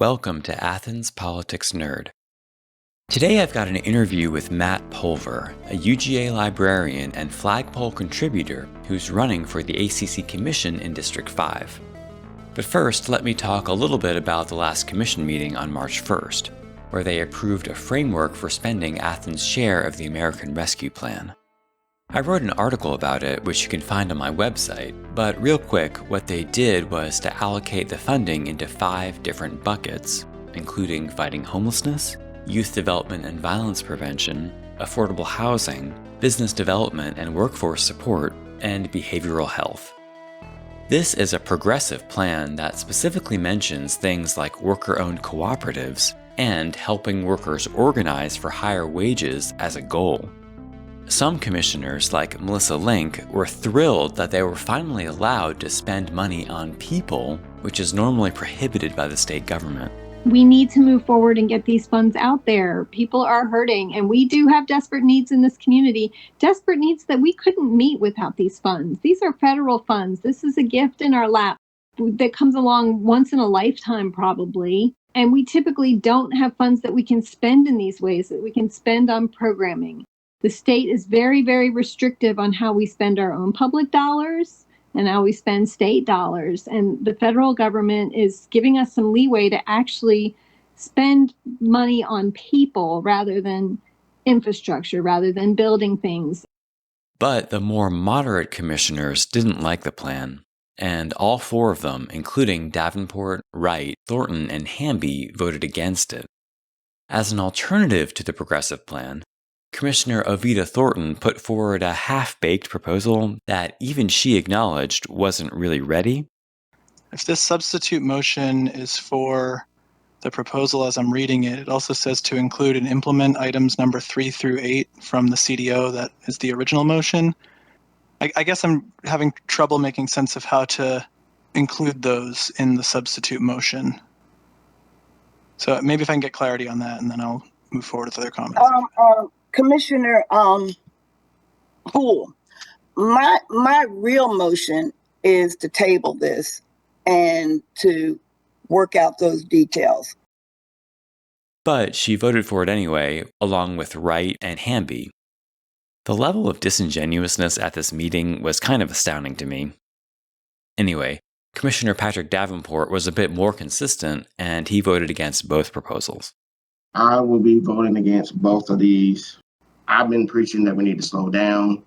Welcome to Athens Politics Nerd. Today I've got an interview with Matt Pulver, a UGA librarian and flagpole contributor who's running for the ACC Commission in District 5. But first, let me talk a little bit about the last commission meeting on March 1st, where they approved a framework for spending Athens' share of the American Rescue Plan. I wrote an article about it, which you can find on my website, but real quick, what they did was to allocate the funding into 5 different buckets, including fighting homelessness, youth development and violence prevention, affordable housing, business development and workforce support, and behavioral health. This is a progressive plan that specifically mentions things like worker-owned cooperatives and helping workers organize for higher wages as a goal. Some commissioners, like Melissa Link, were thrilled that they were finally allowed to spend money on people, which is normally prohibited by the state government. We need to move forward and get these funds out there. People are hurting, and we do have desperate needs in this community, desperate needs that we couldn't meet without these funds. These are federal funds. This is a gift in our lap that comes along once in a lifetime, probably. And we typically don't have funds that we can spend in these ways, that we can spend on programming. The state is very, very restrictive on how we spend our own public dollars and how we spend state dollars. And the federal government is giving us some leeway to actually spend money on people rather than infrastructure, rather than building things. But the more moderate commissioners didn't like the plan, and all 4 of them, including Davenport, Wright, Thornton, and Hamby, voted against it. As an alternative to the progressive plan, Commissioner Ovita Thornton put forward a half-baked proposal that even she acknowledged wasn't really ready. If this substitute motion is for the proposal as I'm reading it, it also says to include and implement items number 3 through 8 from the CDO that is the original motion. I guess I'm having trouble making sense of how to include those in the substitute motion. So maybe if I can get clarity on that, and then I'll move forward with other comments. Commissioner Poole, my real motion is to table this and to work out those details. But she voted for it anyway, along with Wright and Hamby. The level of disingenuousness at this meeting was kind of astounding to me. Anyway, Commissioner Patrick Davenport was a bit more consistent, and he voted against both proposals. I will be voting against both of these. I've been preaching that we need to slow down.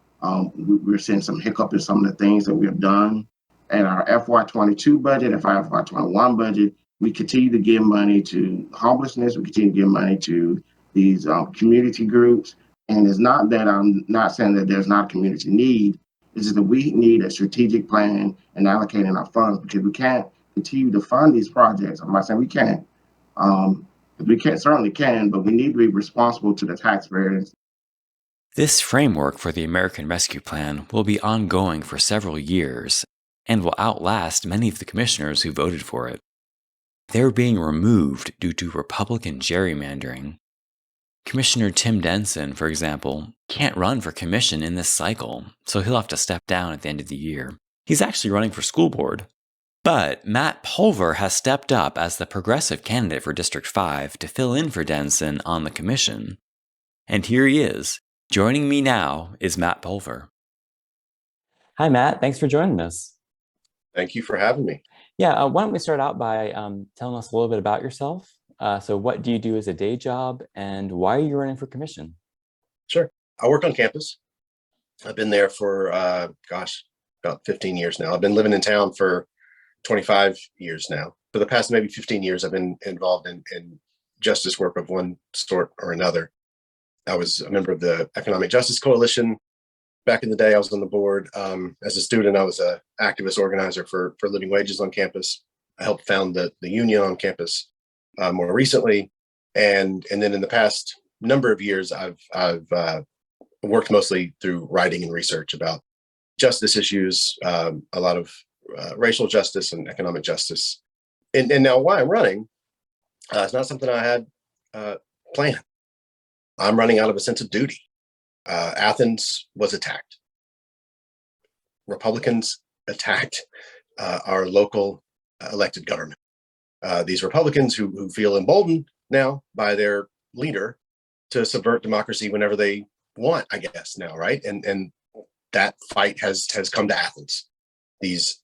We're seeing some hiccup in some of the things that we have done. And our FY22 budget, and our FY21 budget, we continue to give money to homelessness. We continue to give money to these community groups. And it's not that I'm not saying that there's not a community need. It's just that we need a strategic plan and allocating our funds, because we can't continue to fund these projects. I'm not saying we can't. We certainly can, but we need to be responsible to the taxpayers. This framework for the American Rescue Plan will be ongoing for several years and will outlast many of the commissioners who voted for it. They're being removed due to Republican gerrymandering. Commissioner Tim Denson, for example, can't run for commission in this cycle, so he'll have to step down at the end of the year. He's actually running for school board. But Matt Pulver has stepped up as the progressive candidate for District 5 to fill in for Denson on the commission. And here he is. Joining me now is Matt Pulver. Hi, Matt. Thanks for joining us. Thank you for having me. Yeah, why don't we start out by telling us a little bit about yourself? So what do you do as a day job, and why are you running for commission? Sure. I work on campus. I've been there for, about 15 years now. I've been living in town for 25 years now. For the past maybe 15 years, I've been involved in justice work of one sort or another. I was a member of the Economic Justice Coalition. Back in the day, I was on the board. As a student, I was an activist organizer for living wages on campus. I helped found the union on campus more recently. And then in the past number of years, I've worked mostly through writing and research about justice issues, a lot of racial justice and economic justice. And now why I'm running, it's not something I had planned. I'm running out of a sense of duty. Athens was attacked. Republicans attacked our local elected government. these Republicans who feel emboldened now by their leader to subvert democracy whenever they want, I guess now, right? And that fight has come to Athens. These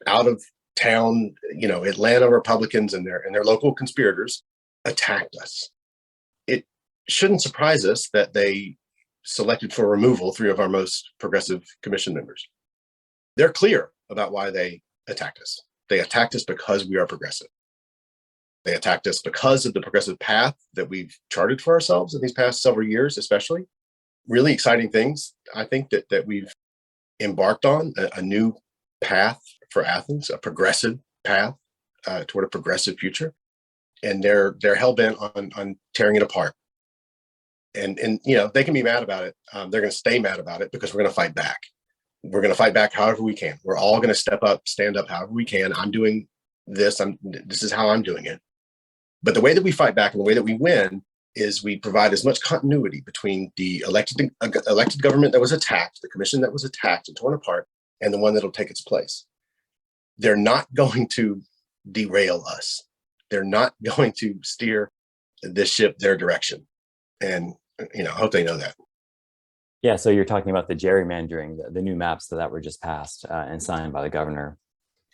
out of town, Atlanta Republicans and their local conspirators attacked us. It shouldn't surprise us that they selected for removal 3 of our most progressive commission members. They're clear about why they attacked us. They attacked us because we are progressive. They attacked us because of the progressive path that we've charted for ourselves in these past several years, especially. Really exciting things, I think, that we've embarked on, a new path for Athens, a progressive path toward a progressive future. And they're hell-bent on tearing it apart. And they can be mad about it. They're going to stay mad about it because we're going to fight back. We're going to fight back however we can. We're all going to step up, stand up however we can. I'm doing this. This is how I'm doing it. But the way that we fight back and the way that we win is we provide as much continuity between the elected government that was attacked, the commission that was attacked and torn apart, and the one that'll take its place. They're not going to derail us. They're not going to steer this ship their direction. And, I hope they know that. Yeah, so you're talking about the gerrymandering, the new maps that were just passed and signed by the governor.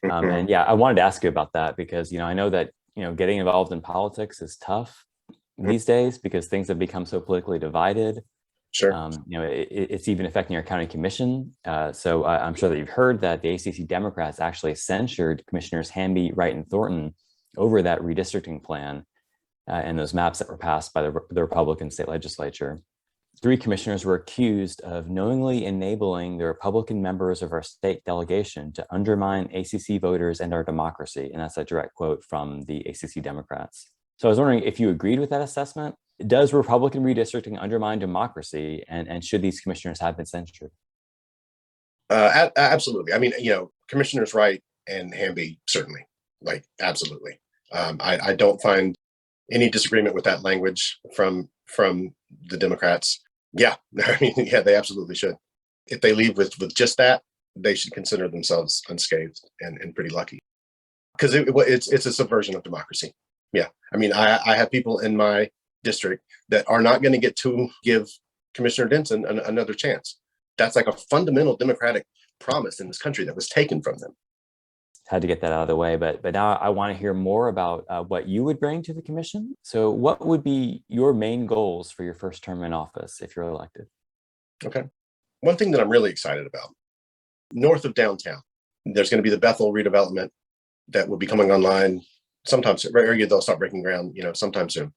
And yeah, I wanted to ask you about that because, I know that, getting involved in politics is tough these days because things have become so politically divided. Sure. It's even affecting our county commission. So I'm sure that you've heard that the ACC Democrats actually censured Commissioners Hamby, Wright, and Thornton over that redistricting plan and those maps that were passed by the Republican state legislature. 3 commissioners were accused of knowingly enabling the Republican members of our state delegation to undermine ACC voters and our democracy. And that's a direct quote from the ACC Democrats. So I was wondering if you agreed with that assessment. Does Republican redistricting undermine democracy, and should these commissioners have been censured? Absolutely. I mean, Commissioners Wright and Hamby, certainly, absolutely. I don't find any disagreement with that language from the Democrats. Yeah, yeah, they absolutely should. If they leave with just that, they should consider themselves unscathed and pretty lucky, because it's a subversion of democracy. Yeah, I have people in my district that are not going to get to give Commissioner Denson another chance. That's like a fundamental democratic promise in this country that was taken from them. Had to get that out of the way, but now I want to hear more about what you would bring to the commission. So what would be your main goals for your first term in office if you're elected? Okay. One thing that I'm really excited about, north of downtown, there's going to be the Bethel redevelopment that will be coming online sometime soon. They'll start breaking ground, sometime soon.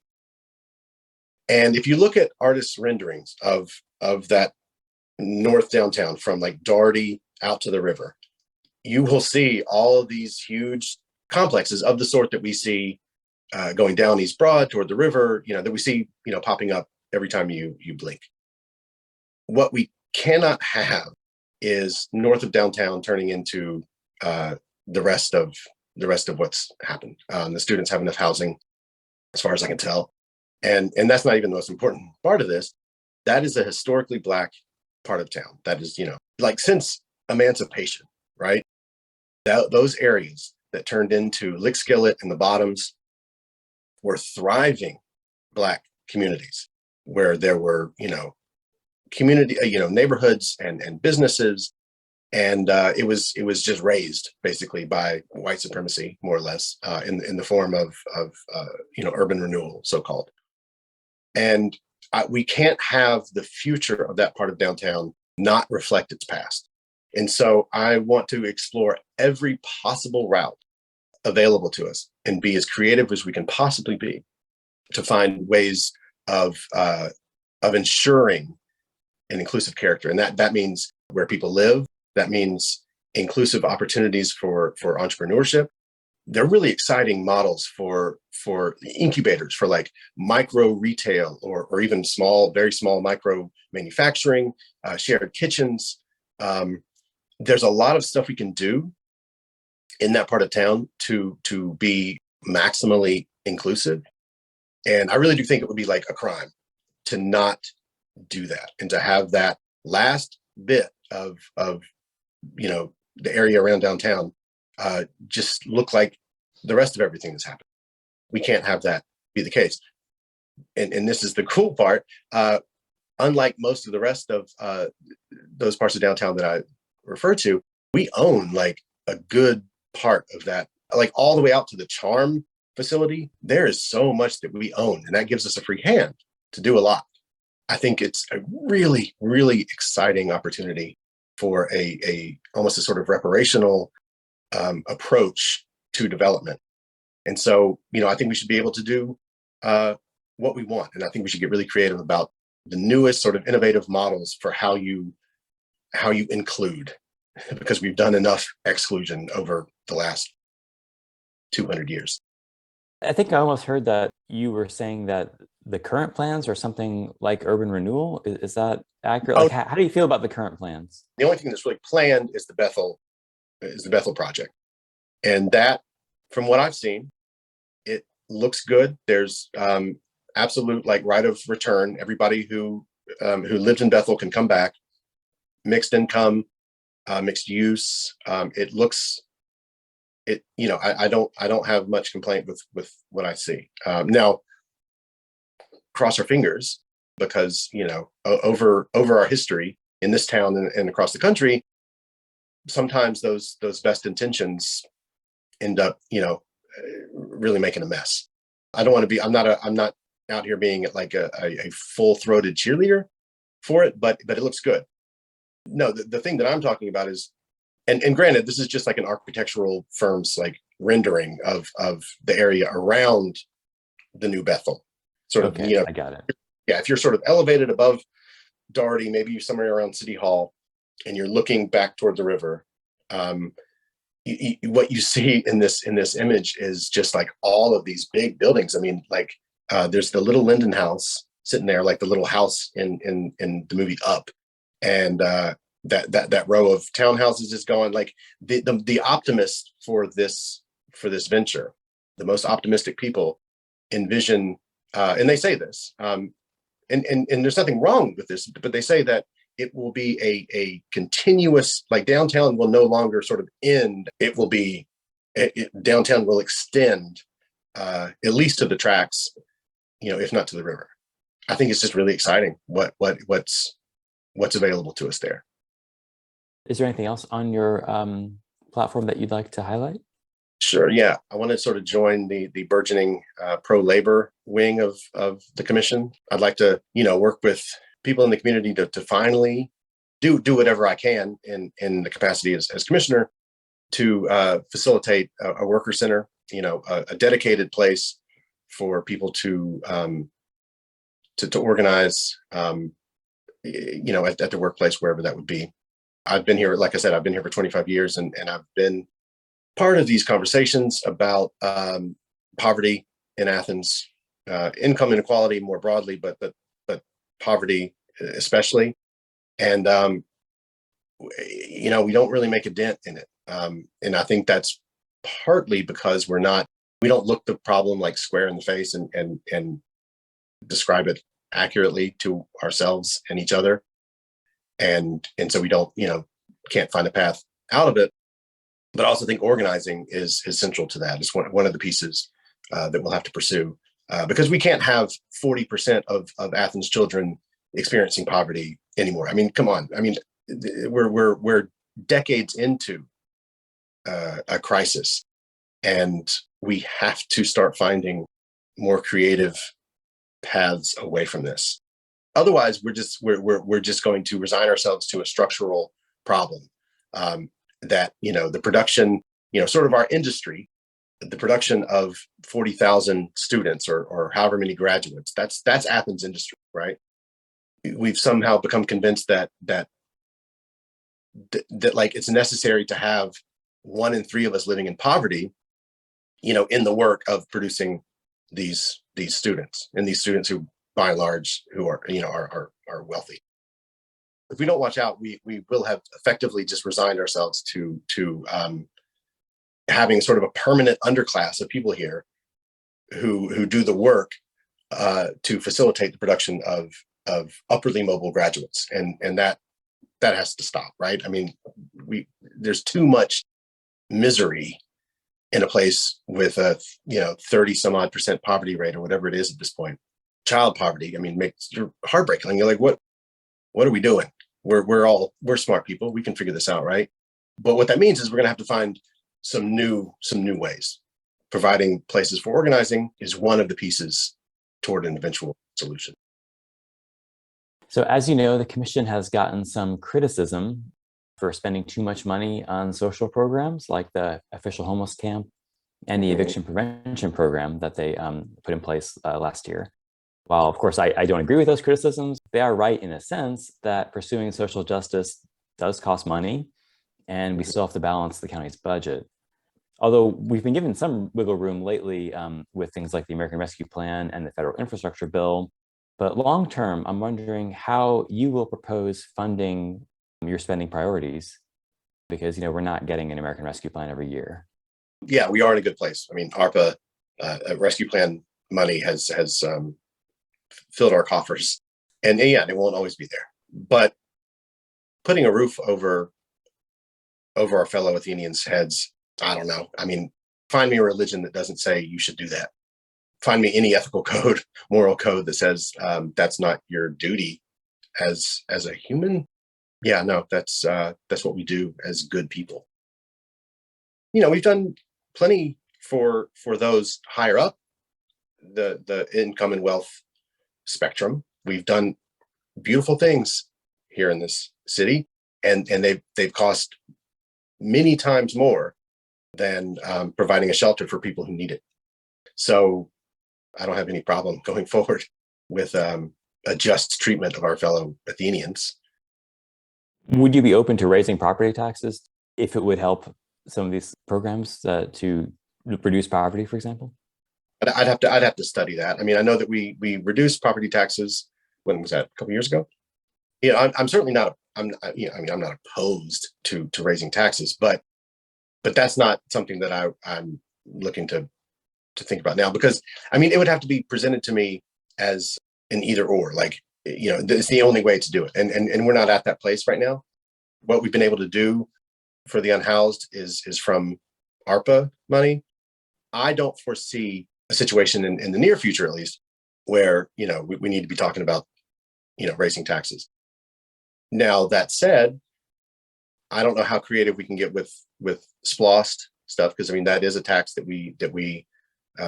And if you look at artists' renderings of that north downtown from like Doherty out to the river, you will see all of these huge complexes of the sort that we see going down East Broad toward the river, that we see, popping up every time you blink. What we cannot have is north of downtown turning into the rest of what's happened. The students have enough housing, as far as I can tell. And that's not even the most important part of this. That is a historically Black part of town. That is, since emancipation, right? Those areas that turned into Lickskillet and the Bottoms were thriving Black communities where there were, community, neighborhoods and businesses. And it was just raised basically by white supremacy, more or less, in the form of urban renewal, so-called. And we can't have the future of that part of downtown not reflect its past. And so I want to explore every possible route available to us and be as creative as we can possibly be to find ways of ensuring an inclusive character. And that means where people live. That means inclusive opportunities for entrepreneurship. They're really exciting models for incubators for like micro retail or even very small micro manufacturing, shared kitchens. There's a lot of stuff we can do in that part of town to be maximally inclusive. And I really do think it would be like a crime to not do that and to have that last bit of the area around downtown just look like the rest of everything that's happened. we can't have that be the case. And this is the cool part. Unlike most of the rest of those parts of downtown that I refer to, we own like a good part of that, like all the way out to the charm facility. There is so much that we own, and that gives us a free hand to do a lot. I think it's a really, really exciting opportunity for a almost a sort of reparational approach to development. And so, I think we should be able to do what we want. And I think we should get really creative about the newest sort of innovative models for how you include, because we've done enough exclusion over the last 200 years. I think I almost heard that you were saying that the current plans are something like urban renewal. Is that accurate? Like, how do you feel about the current plans? The only thing that's really planned is the Bethel project. And that, from what I've seen, it looks good. There's absolute like right of return. Everybody who lived in Bethel can come back. Mixed income, mixed use. It looks. I don't have much complaint with what I see. Now, cross our fingers, because over our history in this town and across the country, sometimes those best intentions end up really making a mess. I don't want to be. I'm not out here being like a full-throated cheerleader for it, but it looks good. No, the thing that I'm talking about is, and granted, this is just like an architectural firm's like rendering of the area around the new Bethel. Sort of, I got it. Yeah, if you're sort of elevated above Doherty, maybe you're somewhere around City Hall, and you're looking back toward the river. What you see in this image is just like all of these big buildings. I mean, like there's the little Linden house sitting there, like the little house in the movie Up, and that row of townhouses is going. Like the optimists for this venture, the most optimistic people envision, and they say this, and there's nothing wrong with this, but they say that it will be a continuous, like downtown will no longer sort of end. It will be, downtown will extend at least to the tracks, if not to the river. I think it's just really exciting what's available to us there. Is there anything else on your platform that you'd like to highlight? Sure. Yeah, I want to sort of join the burgeoning pro-labor wing of the commission. I'd like to, work with people in the community to finally do whatever I can in the capacity as commissioner to facilitate a worker center, a dedicated place for people to organize, at the workplace, wherever that would be. I've been here, like I said, I've been here for 25 years, and I've been part of these conversations about poverty in Athens, income inequality more broadly, but poverty especially. And, we don't really make a dent in it. And I think that's partly because we don't look the problem like square in the face and describe it accurately to ourselves and each other. And so we don't, can't find a path out of it. But I also think organizing is central to that. It's one of the pieces that we'll have to pursue, because we can't have 40% of Athens children experiencing poverty anymore. I mean, come on. I mean, we're decades into a crisis, and we have to start finding more creative paths away from this. Otherwise, we're just going to resign ourselves to a structural problem. That the production, sort of our industry, the production of 40,000 students or however many graduates. That's Athens industry, right? We've somehow become convinced that like it's necessary to have 1 in 3 of us living in poverty, in the work of producing these students, and these students who, by and large, who are are wealthy. If we don't watch out, we will have effectively just resigned ourselves to having sort of a permanent underclass of people here who do the work to facilitate the production of upwardly mobile graduates, and that has to stop, right? I mean, there's too much misery in a place with a 30 some odd percent poverty rate or whatever it is at this point. Child poverty, I mean, makes you heartbreaking. You're like, what are we doing? We're smart people. We can figure this out, right? But what that means is we're going to have to find some new ways. Providing places for organizing is one of the pieces toward an eventual solution. So as you know, the commission has gotten some criticism for spending too much money on social programs like the official homeless camp and the eviction prevention program that they put in place last year. While, of course, I don't agree with those criticisms, they are right in a sense that pursuing social justice does cost money, and we still have to balance the county's budget. Although we've been given some wiggle room lately with things like the American Rescue Plan and the federal infrastructure bill. But long term, I'm wondering how you will propose funding your spending priorities, because we're not getting an American Rescue Plan every year. Yeah, we are in a good place. I mean, ARPA, Rescue Plan money has filled our coffers, and yeah, it won't always be there. But putting a roof over our fellow Athenians' heads, I don't know. I mean, find me a religion that doesn't say you should do that. Find me any ethical code, moral code that says that's not your duty as a human. Yeah, no, that's what we do as good people. We've done plenty for those higher up the income and wealth spectrum. We've done beautiful things here in this city, and they've cost many times more than providing a shelter for people who need it. So I don't have any problem going forward with a just treatment of our fellow Athenians. Would you be open to raising property taxes if it would help some of these programs to reduce poverty, for example? I'd have to study that. I mean, I know that we reduced property taxes. When was that? A couple years ago? I'm certainly not. I'm not opposed to raising taxes, but that's not something that I'm looking to think about now, because I mean, it would have to be presented to me as an either or. Like, it's the only way to do it, and we're not at that place right now. What we've been able to do for the unhoused is from ARPA money. I don't foresee a situation in the near future, at least, where we need to be talking about raising taxes. Now, that said, I don't know how creative we can get with SPLOST stuff, because I mean, that is a tax that we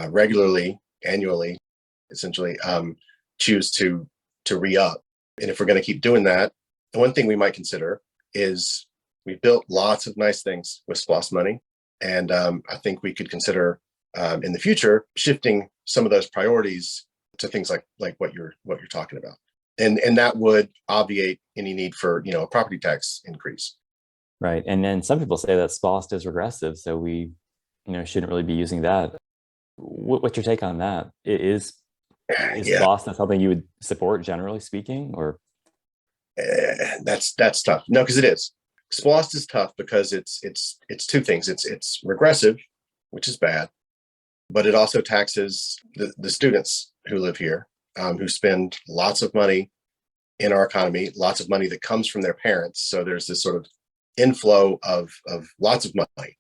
regularly, annually, essentially choose to re-up. And if we're going to keep doing that, the one thing we might consider is we've built lots of nice things with SPLOST money, and I think we could consider in the future shifting some of those priorities to things like what you're talking about, and that would obviate any need for a property tax increase. Right. And then some people say that SPLOST is regressive, so we shouldn't really be using that. What's your take on that? Is SPLOST something you would support, generally speaking, or? That's tough. No, because it is. SPLOST is tough because it's two things. It's regressive, which is bad, but it also taxes the students who live here, who spend lots of money in our economy, lots of money that comes from their parents. So there's this sort of inflow of lots of money,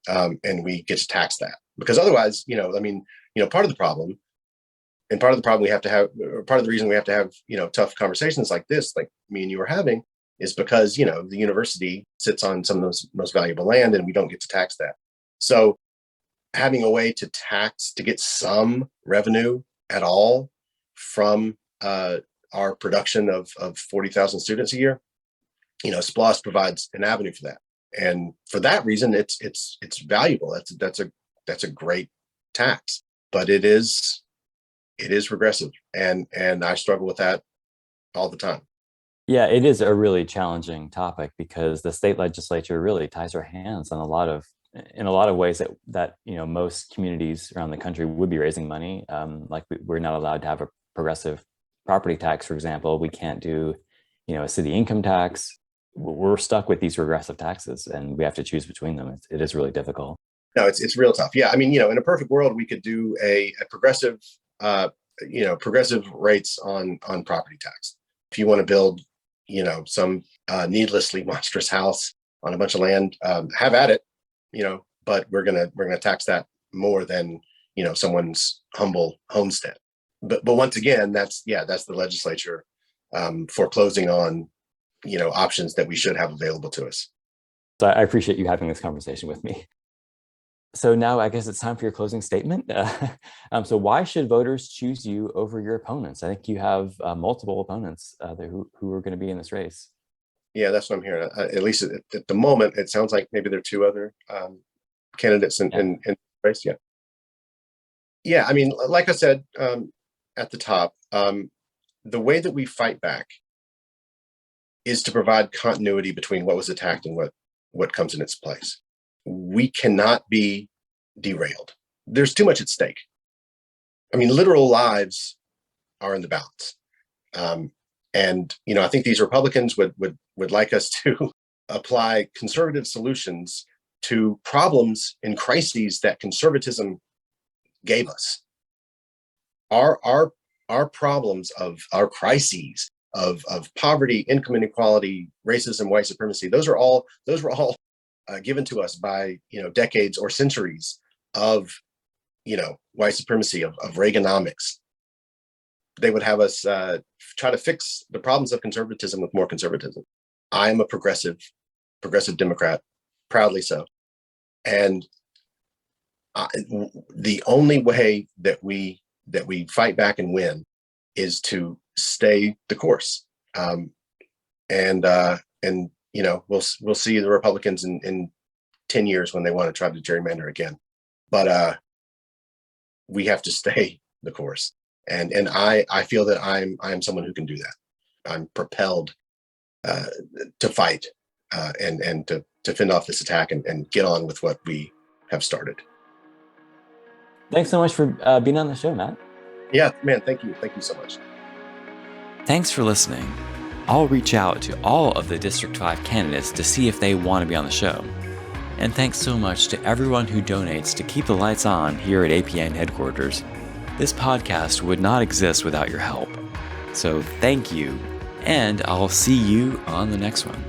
and we get to tax that, because otherwise, part of the problem, and part of the problem we have to have, or part of the reason we have to have, tough conversations like this, like me and you were having, is because, the university sits on some of those most valuable land, and we don't get to tax that. So having a way to get some revenue at all from our production of 40,000 students a year, SPLOST provides an avenue for that. And for that reason, it's valuable. That's a great tax, but it is regressive, and I struggle with that all the time. Yeah, it is a really challenging topic, because the state legislature really ties our hands on in a lot of ways that most communities around the country would be raising money. Like we're not allowed to have a progressive property tax, for example. We can't do a city income tax. We're stuck with these regressive taxes, and we have to choose between them. It is really difficult. No, it's real tough. Yeah, I mean, in a perfect world, we could do a progressive, progressive rates on property tax. If you want to build, some needlessly monstrous house on a bunch of land, have at it. but we're gonna tax that more than someone's humble homestead. But once again, that's the legislature foreclosing on options that we should have available to us. So I appreciate you having this conversation with me. So now I guess it's time for your closing statement. So why should voters choose you over your opponents? I think you have multiple opponents who are going to be in this race. Yeah, that's what I'm hearing. At least at the moment, it sounds like maybe there are two other candidates in the race. Yeah. Yeah, I mean, like I said at the top, the way that we fight back is to provide continuity between what was attacked and what comes in its place. We cannot be derailed. There's too much at stake. I mean, literal lives are in the balance. And I think these Republicans would like us to apply conservative solutions to problems and crises that conservatism gave us. Our problems of our crises of poverty, income inequality, racism, white supremacy, those were all given to us by decades or centuries of white supremacy, of Reaganomics. They would have us try to fix the problems of conservatism with more conservatism. I am a progressive Democrat, proudly so. And the only way that we fight back and win is to stay the course. And we'll see the Republicans in 10 years when they want to try to gerrymander again. But we have to stay the course. And I feel that I'm someone who can do that. I'm propelled to fight and to fend off this attack and get on with what we have started. Thanks so much for being on the show, Matt. Yeah, man, thank you. Thank you so much. Thanks for listening. I'll reach out to all of the District 5 candidates to see if they want to be on the show. And thanks so much to everyone who donates to keep the lights on here at APN headquarters. This podcast would not exist without your help. So thank you, and I'll see you on the next one.